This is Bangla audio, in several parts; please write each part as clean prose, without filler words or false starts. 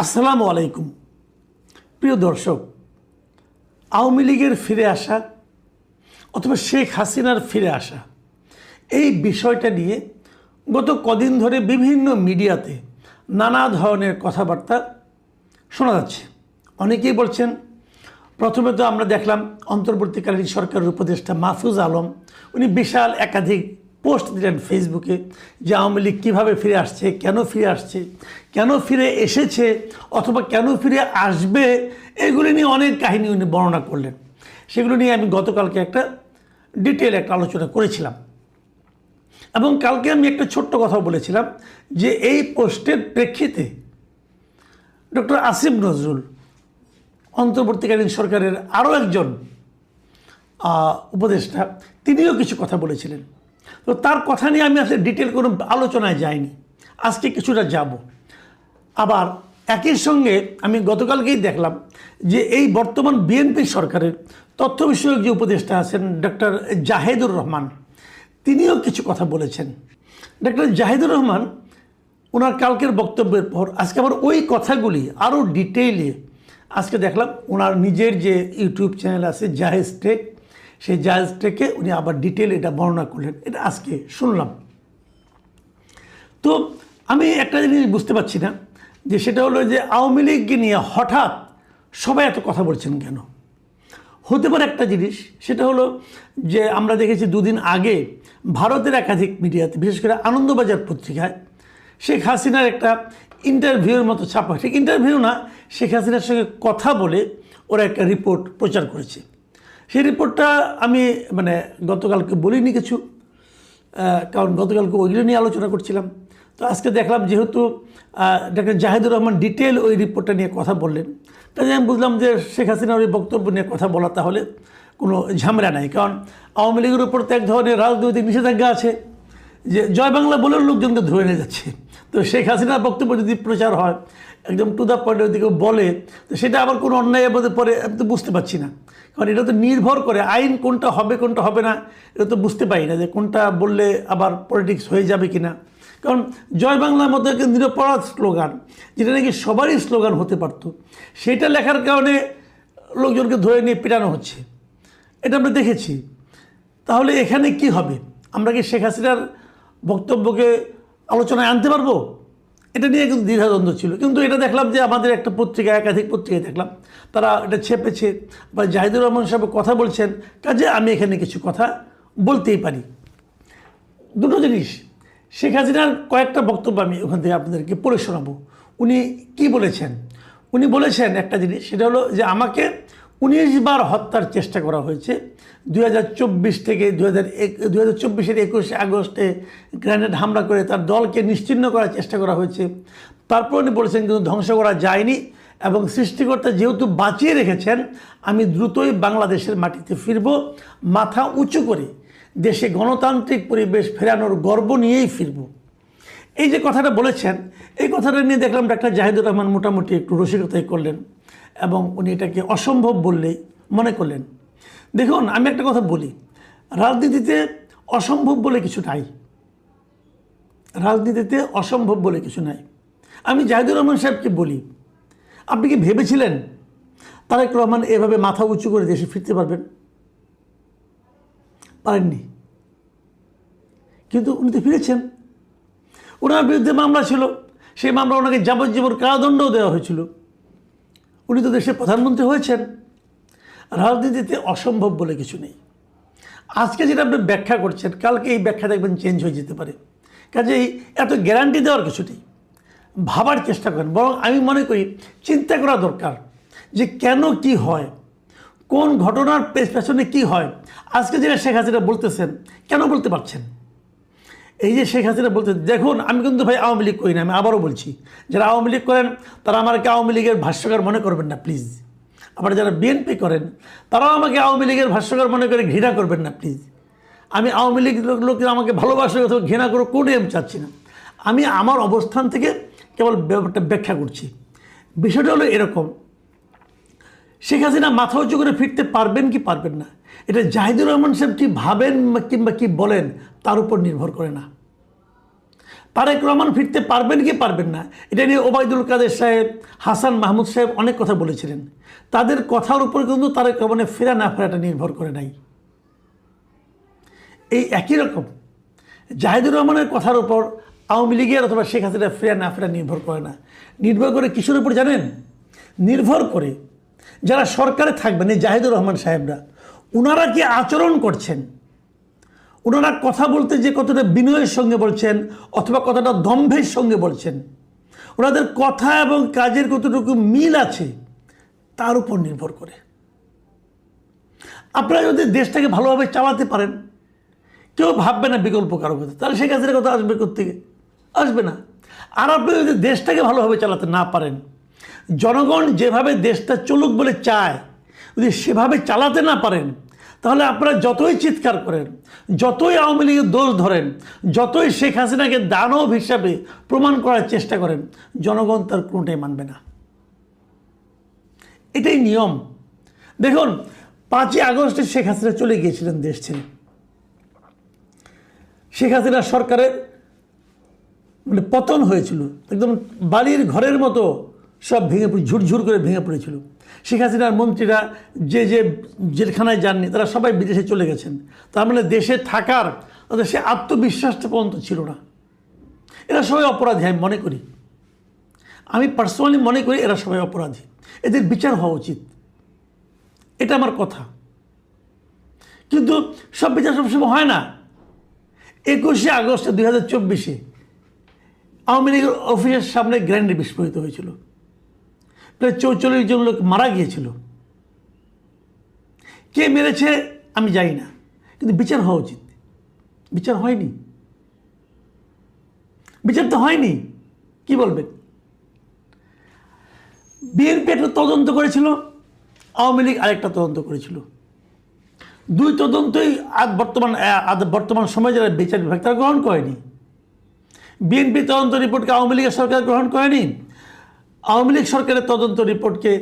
আসসালামু আলাইকুম প্রিয় দর্শক, আওয়ামী লীগের ফিরে আসা অথবা শেখ হাসিনার ফিরে আসা এই বিষয়টা নিয়ে গত কদিন ধরে বিভিন্ন মিডিয়াতে নানা ধরনের কথাবার্তা শোনা যাচ্ছে। অনেকেই বলছেন, প্রথমে তো আমরা দেখলাম অন্তর্বর্তীকালীন সরকারের উপদেষ্টা মাহফুজ আলম উনি বিশাল একাধিক পোস্ট দিলেন ফেসবুকে যে আওয়ামী লীগ কীভাবে ফিরে আসছে, কেন ফিরে আসছে, কেন ফিরে এসেছে অথবা কেন ফিরে আসবে, এগুলি নিয়ে অনেক কাহিনী উনি বর্ণনা করলেন। সেগুলো নিয়ে আমি গতকালকে একটা ডিটেল একটা আলোচনা করেছিলাম এবং কালকে আমি একটা ছোট্ট কথা বলেছিলাম যে এই পোস্টের প্রেক্ষিতে ডক্টর আসিফ নজরুল অন্তর্বর্তীকালীন সরকারের আরও একজন উপদেষ্টা তিনিও কিছু কথা বলেছিলেন। তো তার কথা নিয়ে আমি আসলে ডিটেল কোনো আলোচনায় যাইনি, আজকে কিছুটা যাব। আবার একই সঙ্গে আমি গতকালকেই দেখলাম যে এই বর্তমান বিএনপি সরকারের তথ্য বিষয়ক যে উপদেষ্টা আছেন ডক্টর জাহেদুর রহমান, তিনিও কিছু কথা বলেছেন। ডক্টর জাহেদুর রহমান ওনার কালকের বক্তব্যের পর আজকে আবার ওই কথাগুলি আরও ডিটেইলে আজকে দেখলাম ওনার নিজের যে ইউটিউব চ্যানেল আছে জাহেজ টেক, সেই জাহেজ টেকে উনি আবার ডিটেল এটা বর্ণনা করলেন, এটা আজকে শুনলাম। তো আমি একটা জিনিস বুঝতে পারছি না যে সেটা হলো যে আওয়ামী লীগকে নিয়ে হঠাৎ সবাই এত কথা বলছেন কেন। হতে পারে একটা জিনিস, সেটা হলো যে আমরা দেখেছি দুদিন আগে ভারতের একাধিক মিডিয়াতে, বিশেষ করে আনন্দবাজার পত্রিকায় শেখ হাসিনার একটা ইন্টারভিউর মতো ছাপা, ঠিক ইন্টারভিউ না, শেখ হাসিনার সঙ্গে কথা বলে ওরা একটা রিপোর্ট প্রচার করেছে। সেই রিপোর্টটা আমি গতকালকে বলিনি কিছু, কারণ গতকালকে ওইগুলো নিয়ে আলোচনা করছিলাম। তো আজকে দেখলাম যেহেতু ডক্টর জাহেদুর রহমান ডিটেল ওই রিপোর্টটা নিয়ে কথা বললেন, তাই আমি বুঝলাম যে শেখ হাসিনার ওই বক্তব্য নিয়ে কথা বলা তাহলে কোনো ঝামেলা নাই। কারণ আওয়ামী লীগের উপর তো এক ধরনের রাজনৈতিক নিষেধাজ্ঞা আছে যে জয় বাংলা বলেও লোকজনকে ধরে নিয়ে যাচ্ছে। তো শেখ হাসিনার বক্তব্য যদি প্রচার হয় একদম টু দ্য পয়েন্ট ওইদিকে বলে, তো সেটা আবার কোনো অন্যায়ের মধ্যে পরে আমি তো বুঝতে পারছি না। কারণ এটা তো নির্ভর করে আইন কোনটা হবে কোনটা হবে না, এটা তো বুঝতে পারি না যে কোনটা বললে আবার পলিটিক্স হয়ে যাবে কি না। কারণ জয় বাংলার মতো একটা নিরপরাধ স্লোগান, যেটা নাকি সবারই স্লোগান হতে পারতো, সেটা লেখার কারণে লোকজনকে ধরে নিয়ে পেটানো হচ্ছে, এটা আমরা দেখেছি। তাহলে এখানে কি হবে? আমরা কি শেখ হাসিনার বক্তব্যকে আলোচনায় আনতে পারবো? এটা নিয়ে কিন্তু দ্বিধাদ্বন্দ্ব ছিল। কিন্তু এটা দেখলাম যে আমাদের একটা পত্রিকা, একাধিক পত্রিকায় দেখলাম তারা এটা ছেপেছে বা জাহিদুর রহমান সাহেব কথা বলছেন, কাজে আমি এখানে কিছু কথা বলতেই পারি। দুটো জিনিস, শেখ হাসিনার কয়েকটা বক্তব্য আমি ওখান থেকে আপনাদেরকে পড়ে শোনাবো। উনি কি বলেছেন? উনি বলেছেন একটা জিনিস, সেটা হলো যে আমাকে 19 বার হত্যার চেষ্টা করা হয়েছে 2024 থেকে 2024-এর 21 আগস্টে গ্রেনেড হামলা করে তার দলকে নিশ্চিহ্ন করার চেষ্টা করা হয়েছে। তারপর উনি বলেছেন কিন্তু ধ্বংস করা যায়নি এবং সৃষ্টিকর্তা যেহেতু বাঁচিয়ে রেখেছেন, আমি দ্রুতই বাংলাদেশের মাটিতে ফিরব, মাথা উঁচু করে দেশে গণতান্ত্রিক পরিবেশ ফেরানোর গর্ব নিয়েই ফিরব। এই যে কথাটা বলেছেন, এই কথাটা নিয়ে দেখলাম ডাক্তার জাহিদুর রহমান মোটামুটি একটু রসিকতাই করলেন এবং উনি এটাকে অসম্ভব বললেই মনে করলেন। দেখুন, আমি একটা কথা বলি, রাজনীতিতে অসম্ভব বলে কিছু নাই, রাজনীতিতে অসম্ভব বলে কিছু নাই। আমি জাহিদুর রহমান সাহেবকে বলি, আপনি কি ভেবেছিলেন তারেক রহমান এভাবে মাথা উঁচু করে দেশে ফিরতে পারবেন? পারেননি, কিন্তু উনি তো ফিরেছেন। ওনার বিরুদ্ধে মামলা ছিল, সেই মামলা ওনাকে যাবজ্জীবন কারাদণ্ডও দেওয়া হয়েছিল, উনি তো দেশের প্রধানমন্ত্রী হয়েছেন। রাজনীতিতে অসম্ভব বলে কিছু নেই। আজকে যেটা আপনি ব্যাখ্যা করছেন, কালকে এই ব্যাখ্যা দেখবেন চেঞ্জ হয়ে যেতে পারে। কাজেই এত গ্যারান্টি দেওয়ার কিছু নেই, ভাবার চেষ্টা করেন। বরং আমি মনে করি চিন্তা করা দরকার যে কেন কি হয়, কোন ঘটনার পেছনে কি হয়। আজকে যেটা শেখ হাসিনা বলতেছেন, কেন বলতে পারছেন? এই যে শেখ হাসিনা বলতে, দেখুন আমি কিন্তু ভাই আওয়ামী লীগ করি না, আমি আবারও বলছি, যারা আওয়ামী লীগ করেন তারা আমাকে আওয়ামী লীগের ভাষ্যকার মনে করবেন না প্লিজ। আবার যারা বিএনপি করেন তারাও আমাকে আওয়ামী লীগের ভাষ্যকার মনে করে ঘৃণা করবেন না প্লিজ। আমি আওয়ামী লীগ লোকের আমাকে ভালোবাসা অথবা ঘৃণা করে কোনোই আমি চাচ্ছি না। আমি আমার অবস্থান থেকে কেবল ব্যাপারটা ব্যাখ্যা করছি। বিষয়টা হলো এরকম, শেখ হাসিনা মাথা উঁচু করে ফিরতে পারবেন কি পারবেন না, এটা জাহিদুর রহমান সাহেব কি ভাবেন কিংবা কি বলেন তার উপর নির্ভর করে না। তারেক রহমান ফিরতে পারবেন কি পারবেন না, এটা নিয়ে ওবায়দুল কাদের সাহেব, হাসান মাহমুদ সাহেব অনেক কথা বলেছিলেন। তাদের কথার উপর কিন্তু তারেক রহমানের ফেরা না ফেরাটা নির্ভর করে নাই। এই একই রকম জাহিদুর রহমানের কথার উপর আওয়ামী লীগের অথবা শেখ হাসিনা ফেরা না ফেরা নির্ভর করে না। নির্ভর করে কিসের উপর জানেন? নির্ভর করে যারা সরকারে থাকবেন, এই জাহিদুর রহমান সাহেবরা, ওনারা কি আচরণ করছেন, ওনারা কথা বলতে যে কতটা বিনয়ের সঙ্গে বলছেন অথবা কতটা দম্ভের সঙ্গে বলছেন, ওনাদের কথা এবং কাজের কতটুকু মিল আছে, তার উপর নির্ভর করে। আপনারা যদি দেশটাকে ভালোভাবে চালাতে পারেন, কেউ ভাববে না বিকল্প কারো কথা, তাহলে শেখ হাসিনার কথা আসবে কোত্থেকে? আসবে না। আর আপনি যদি দেশটাকে ভালোভাবে চালাতে না পারেন, জনগণ যেভাবে দেশটা চলুক বলে চায় যদি সেভাবে চালাতে না পারেন, তাহলে আপনারা যতই চিৎকার করেন, যতই আওয়ামী লীগের দোষ ধরেন, যতই শেখ হাসিনাকে দানব হিসাবে প্রমাণ করার চেষ্টা করেন, জনগণ তার কোনোটাই মানবে না। এটাই নিয়ম। দেখুন, 5ই আগস্টে শেখ হাসিনা চলে গিয়েছিলেন দেশ ছেড়ে। শেখ হাসিনা সরকারের পতন হয়েছিল, একদম বাড়ির ঘরের মতো সব ভেঙে পড়ে, ঝুরঝুর করে ভেঙে পড়েছিল। শেখ হাসিনার মন্ত্রীরা যে জেলখানায় যাননি, তারা সবাই বিদেশে চলে গেছেন। তার মানে দেশে থাকার তাদের সে আত্মবিশ্বাসটা পর্যন্ত ছিল না। এরা সবাই অপরাধী, আমি মনে করি, আমি পার্সোনালি মনে করি এরা সবাই অপরাধী, এদের বিচার হওয়া উচিত, এটা আমার কথা। কিন্তু সব বিচার সবসময় হয় না। 21শে আগস্ট 2024 আওয়ামী লীগের অফিসের সামনে গ্রেনেড বিস্ফোরিত হয়েছিল, প্রায় 44 জন লোক মারা গিয়েছিল। কে মেরেছে আমি জানি না, কিন্তু বিচার হওয়া উচিত। বিচার হয়নি, বিচার তো হয়নি। কি বলবেন? বিএনপি একটা তদন্ত করেছিল, আওয়ামী লীগ আরেকটা তদন্ত করেছিল। দুই তদন্তই বর্তমান সময়ে যারা বিচার বিভাগ তারা গ্রহণ করেনি। বিএনপি তদন্ত রিপোর্টকে আওয়ামী লীগের সরকার গ্রহণ করেনি, আওয়ামী লীগ সরকারের তদন্ত রিপোর্টকে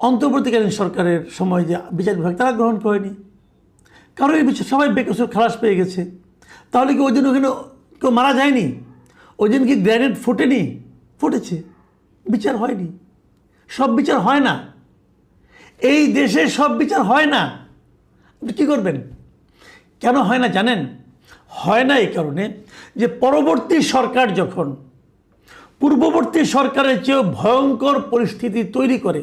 অন্তর্বর্তীকালীন সরকারের সময় যে বিচার বিভাগ তারা গ্রহণ করেনি। কারণ এই বিষয়ে সবাই বেকসুর খালাস পেয়ে গেছে। তাহলে কি ওই দিন ওখানে কেউ মারা যায়নি? ওই দিন কি গ্রেনেড ফুটেনি? ফুটেছে, বিচার হয়নি। সব বিচার হয় না, এই দেশে সব বিচার হয় না। আপনি কী করবেন? কেন হয় না জানেন? হয় না এই কারণে যে পরবর্তী সরকার যখন পূর্ববর্তী সরকারের চেয়েও ভয়ঙ্কর পরিস্থিতি তৈরি করে,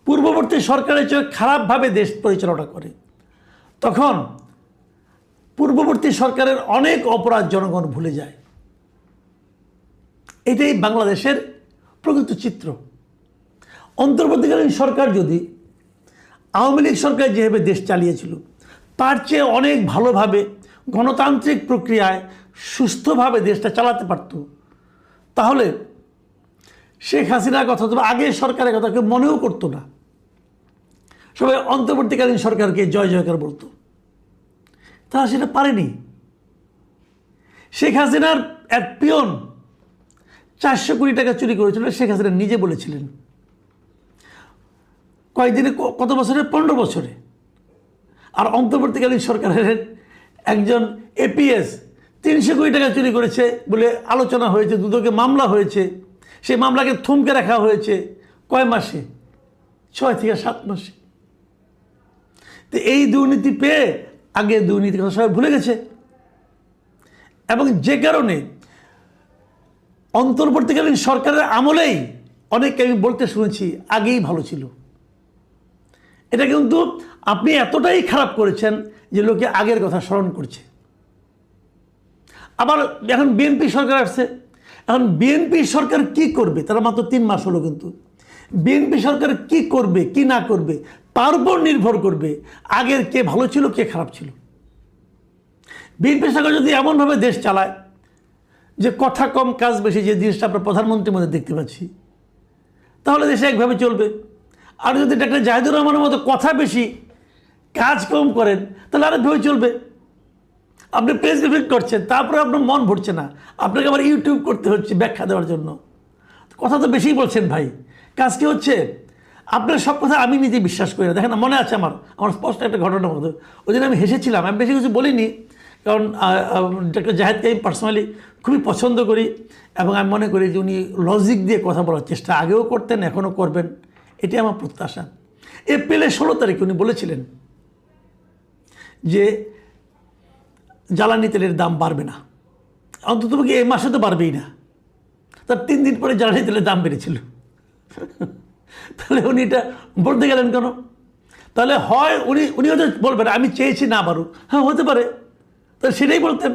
পূর্ববর্তী সরকারের চেয়ে খারাপভাবে দেশ পরিচালনা করে, তখন পূর্ববর্তী সরকারের অনেক অপরাধ জনগণ ভুলে যায়। এটাই বাংলাদেশের প্রকৃত চিত্র। অন্তর্বর্তীকালীন সরকার যদি আওয়ামী লীগ সরকার যেভাবে দেশ চালিয়েছিল তার চেয়ে অনেক ভালোভাবে গণতান্ত্রিক প্রক্রিয়ায় সুস্থভাবে দেশটা চালাতে পারত, তাহলে শেখ হাসিনার কথা তো আগের সরকারের কথা কেউ মনেও করতো না। সবাই অন্তর্বর্তীকালীন সরকারকে জয় জয়কার বলতো। তারা সেটা পারেনি। শেখ হাসিনার এক পিয়ন 400 কোটি টাকা চুরি করেছিল, শেখ হাসিনা নিজে বলেছিলেন। কয়েকদিনে, কত বছরে? 15 বছরে। আর অন্তর্বর্তীকালীন সরকারের একজন এপিএস 300 কোটি টাকা চুরি করেছে বলে আলোচনা হয়েছে, দুদকে মামলা হয়েছে। সেই মামলাকে থমকে রাখা হয়েছে কয় মাসে? 6 থেকে 7 মাসে। তো এই দুর্নীতি পেয়ে আগে দুর্নীতির কথা সবাই ভুলে গেছে, এবং যে কারণে অন্তর্বর্তীকালীন সরকারের আমলেই অনেককে আমি বলতে শুনেছি আগেই ভালো ছিল। এটা কিন্তু আপনি এতটাই খারাপ করেছেন যে লোকে আগের কথা স্মরণ করছে। আবার এখন বিএনপি সরকার আসছে, এখন বিএনপি সরকার কি করবে? তারা মাত্র 3 মাস হলো, কিন্তু বিএনপি সরকার কি করবে কি না করবে তার উপর নির্ভর করবে আগের কে ভালো ছিল কে খারাপ ছিল। বিএনপি সরকার যদি এমনভাবে দেশ চালায় যে কথা কম কাজ বেশি, যে জিনিসটা আমরা প্রধানমন্ত্রীর মধ্যে দেখতে পাচ্ছি, তাহলে দেশে একভাবে চলবে। আর যদি ডাক্তার জাহিদুর রহমানের মতো কথা বেশি কাজ কম করেন, তাহলে আরেকভাবে চলবে। আপনি প্রেস ব্রিফিং করছেন, তারপরে আপনার মন ভরছে না, আপনাকে আবার ইউটিউব করতে হচ্ছে ব্যাখ্যা দেওয়ার জন্য। কথা তো বেশিই বলছেন ভাই, কাজ কি হচ্ছে? আপনার সব কথা আমি নিজে বিশ্বাস করি না। দেখেন না, মনে আছে আমার স্পষ্ট একটা ঘটনা মতো, ওই দিন আমি হেসেছিলাম, আমি বেশি কিছু বলিনি, কারণ ডক্টর জাহেদকে আমি পার্সোনালি খুবই পছন্দ করি এবং আমি মনে করি যে উনি লজিক দিয়ে কথা বলার চেষ্টা আগেও করতেন, এখনও করবেন, এটাই আমার প্রত্যাশা। এপ্রিলের 16 তারিখে উনি বলেছিলেন যে জ্বালানি তেলের দাম বাড়বে না, অন্ততপক্ষে এই মাসে তো বাড়বেই না। তার 3 দিন পরে জ্বালানি তেলের দাম বেড়েছিল। তাহলে উনি এটা বলতে গেলেন কেন? তাহলে হয় উনি হয়তো বলবেন আমি চেয়েছি না বাড়ুক, হ্যাঁ হতে পারে, তাহলে সেটাই বলতেন।